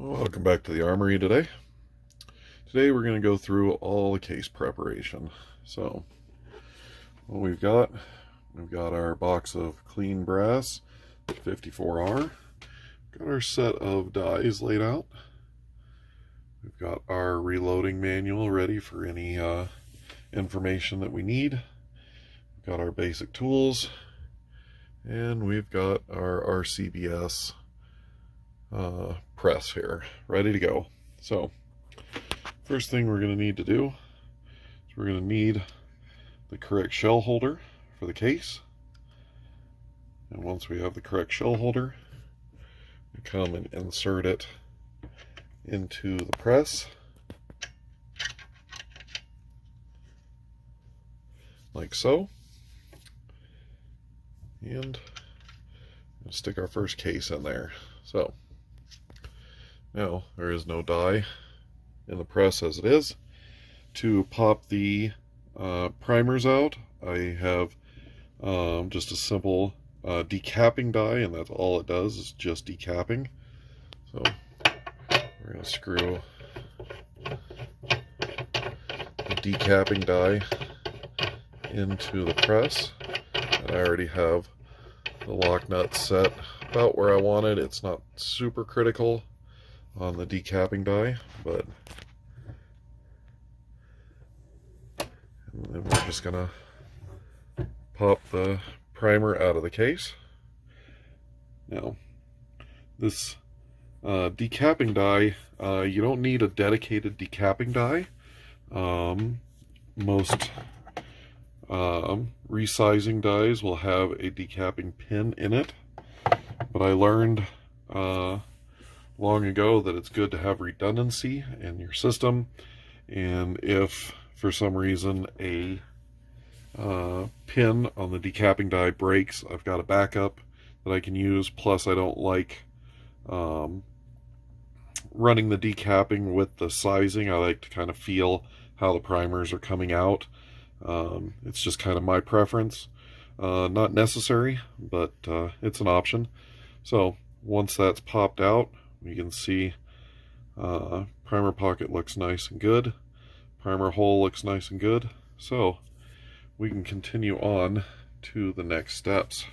Welcome back to the Armory today. Today we're going to go through all the case preparation. So, what we've got our box of clean brass 54R. Got our set of dies laid out. We've got our reloading manual ready for any information that we need. We've got our basic tools, and we've got our RCBS press here ready to go. So first thing we're going to need to do is we're going to need the correct shell holder for the case. And once we have the correct shell holder, we come and insert it into the press like so, and we'll stick our first case in there. So now there is no die in the press as it is. To pop the primers out, I have just a simple decapping die, and that's all it does, is just decapping. So we're going to screw the decapping die into the press, and I already have the lock nut set about where I want it. It's not super critical on the decapping die, but and then we're just gonna pop the primer out of the case. Now, this decapping die, you don't need a dedicated decapping die. Most resizing dies will have a decapping pin in it, but I learned long ago that it's good to have redundancy in your system, and if for some reason a pin on the decapping die breaks, I've got a backup that I can use. Plus, I don't like running the decapping with the sizing. I like to kind of feel how the primers are coming out. It's just kind of my preference. Not necessary, but it's an option. So once that's popped out, you can see primer pocket looks nice and good. Primer hole looks nice and good. So we can continue on to the next steps.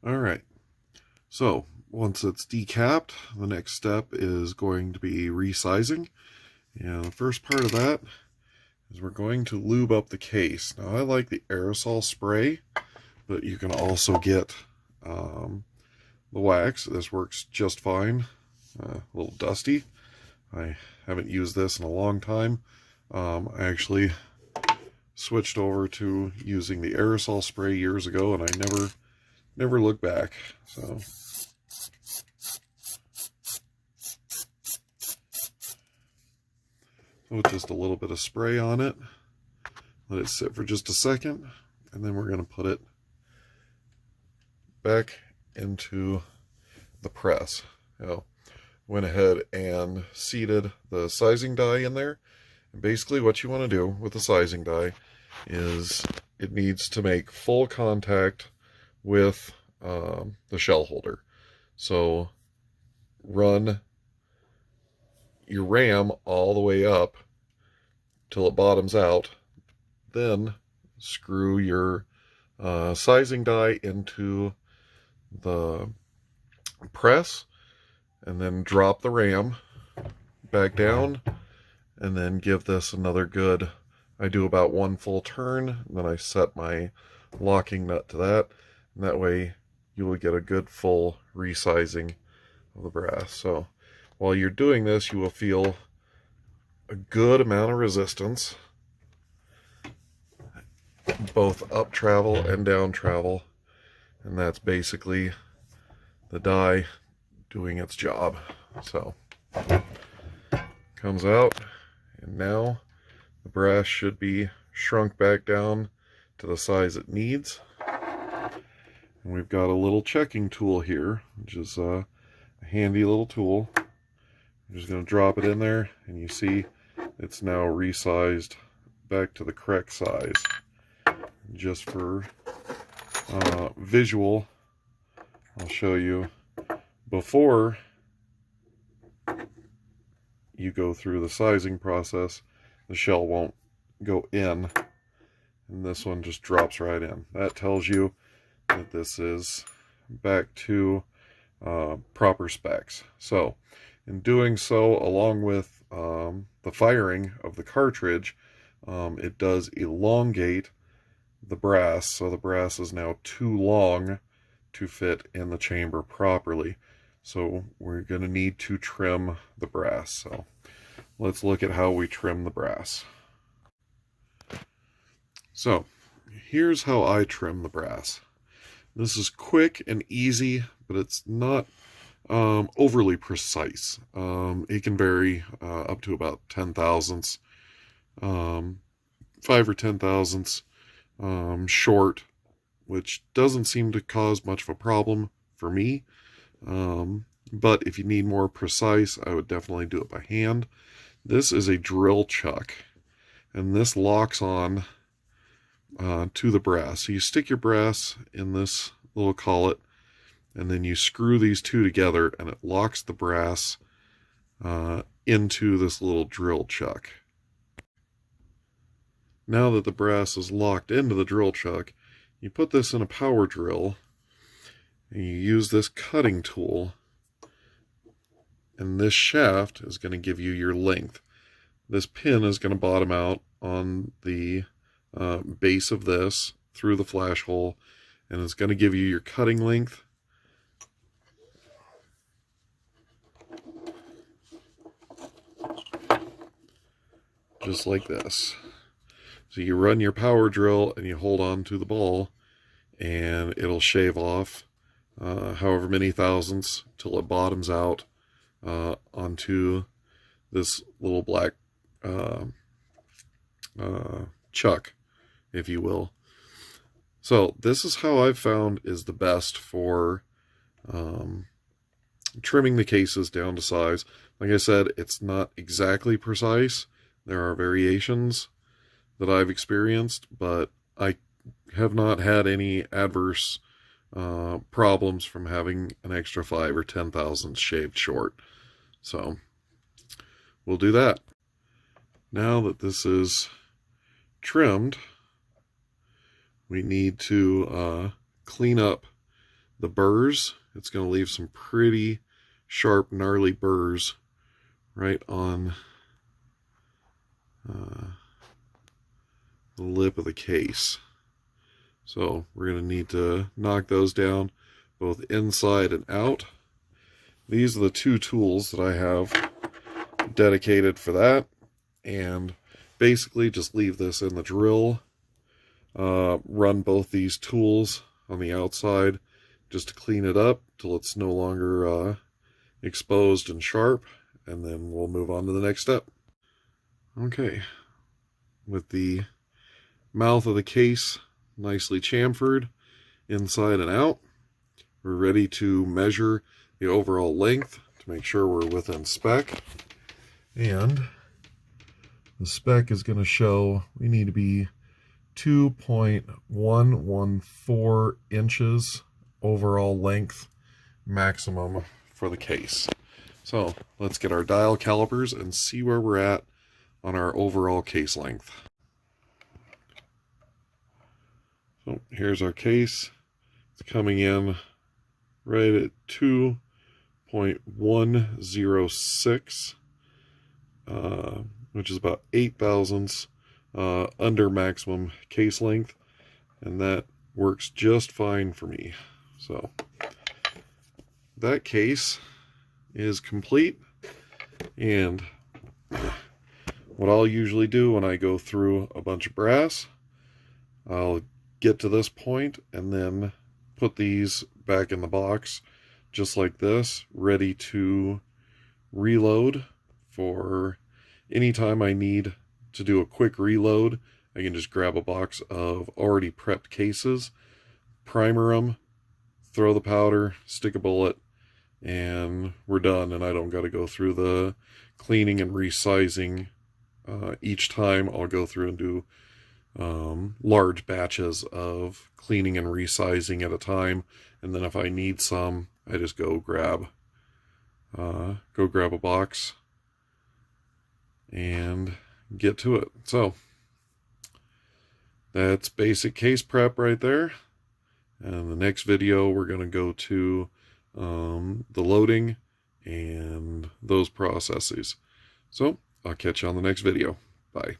Alright, so once it's decapped, the next step is going to be resizing. And the first part of that is we're going to lube up the case. Now I like the aerosol spray, but you can also get the wax. This works just fine. A little dusty. I haven't used this in a long time. I actually switched over to using the aerosol spray years ago, and I never looked back. So with just a little bit of spray on it, let it sit for just a second, and then we're going to put it back into the press. Went ahead and seated the sizing die in there. And basically what you want to do with the sizing die is it needs to make full contact with the shell holder. So run your ram all the way up till it bottoms out, then screw your sizing die into the press, and then drop the ram back down, and then give this another good, I do about one full turn, and then I set my locking nut to that, and that way you will get a good full resizing of the brass. So while you're doing this, you will feel a good amount of resistance, both up travel and down travel, and that's basically the die doing its job. So comes out, and now the brass should be shrunk back down to the size it needs. And we've got a little checking tool here, which is a handy little tool. I'm just going to drop it in there, and you see it's now resized back to the correct size. Just for visual, I'll show you before you go through the sizing process, the shell won't go in, and this one just drops right in. That tells you that this is back to proper specs. So in doing so, along with the firing of the cartridge, it does elongate the brass, so the brass is now too long to fit in the chamber properly. So we're going to need to trim the brass. So let's look at how we trim the brass. So here's how I trim the brass. This is quick and easy, but it's not overly precise. It can vary up to about 10 thousandths, 5 or 10 thousandths short, which doesn't seem to cause much of a problem for me. But if you need more precise, I would definitely do it by hand. This is a drill chuck, and this locks on to the brass. So you stick your brass in this little collet, and then you screw these two together, and it locks the brass into this little drill chuck. Now that the brass is locked into the drill chuck, you put this in a power drill, and you use this cutting tool, and this shaft is going to give you your length. This pin is going to bottom out on the base of this through the flash hole, and it's going to give you your cutting length. Just like this. So you run your power drill and you hold on to the ball, and it'll shave off however many thousandths till it bottoms out onto this little black chuck, if you will. So this is how I've found is the best for trimming the cases down to size. Like I said, it's not exactly precise. There are variations that I've experienced, but I have not had any adverse problems from having an extra 5 or 10 thousandths shaved short. So we'll do that. Now that this is trimmed, we need to clean up the burrs. It's going to leave some pretty sharp, gnarly burrs right on the lip of the case. So we're going to need to knock those down both inside and out. These are the two tools that I have dedicated for that, and basically just leave this in the drill, run both these tools on the outside just to clean it up till it's no longer exposed and sharp, and then we'll move on to the next step. Okay, with the mouth of the case nicely chamfered inside and out, we're ready to measure the overall length to make sure we're within spec. And the spec is going to show we need to be 2.114 inches overall length maximum for the case. So let's get our dial calipers and see where we're at on our overall case length. So here's our case. It's coming in right at 2.106, which is about 8 thousandths under maximum case length, and that works just fine for me. So that case is complete, and what I'll usually do when I go through a bunch of brass, I'll get to this point and then put these back in the box just like this, ready to reload for any time I need to do a quick reload. I can just grab a box of already prepped cases, primer them, throw the powder, stick a bullet, and we're done, and I don't got to go through the cleaning and resizing. Each time I'll go through and do large batches of cleaning and resizing at a time, and then if I need some, I just go grab go grab a box and get to it. So that's basic case prep right there. And the next video, we're going to go to the loading and those processes. So I'll catch you on the next video. Bye.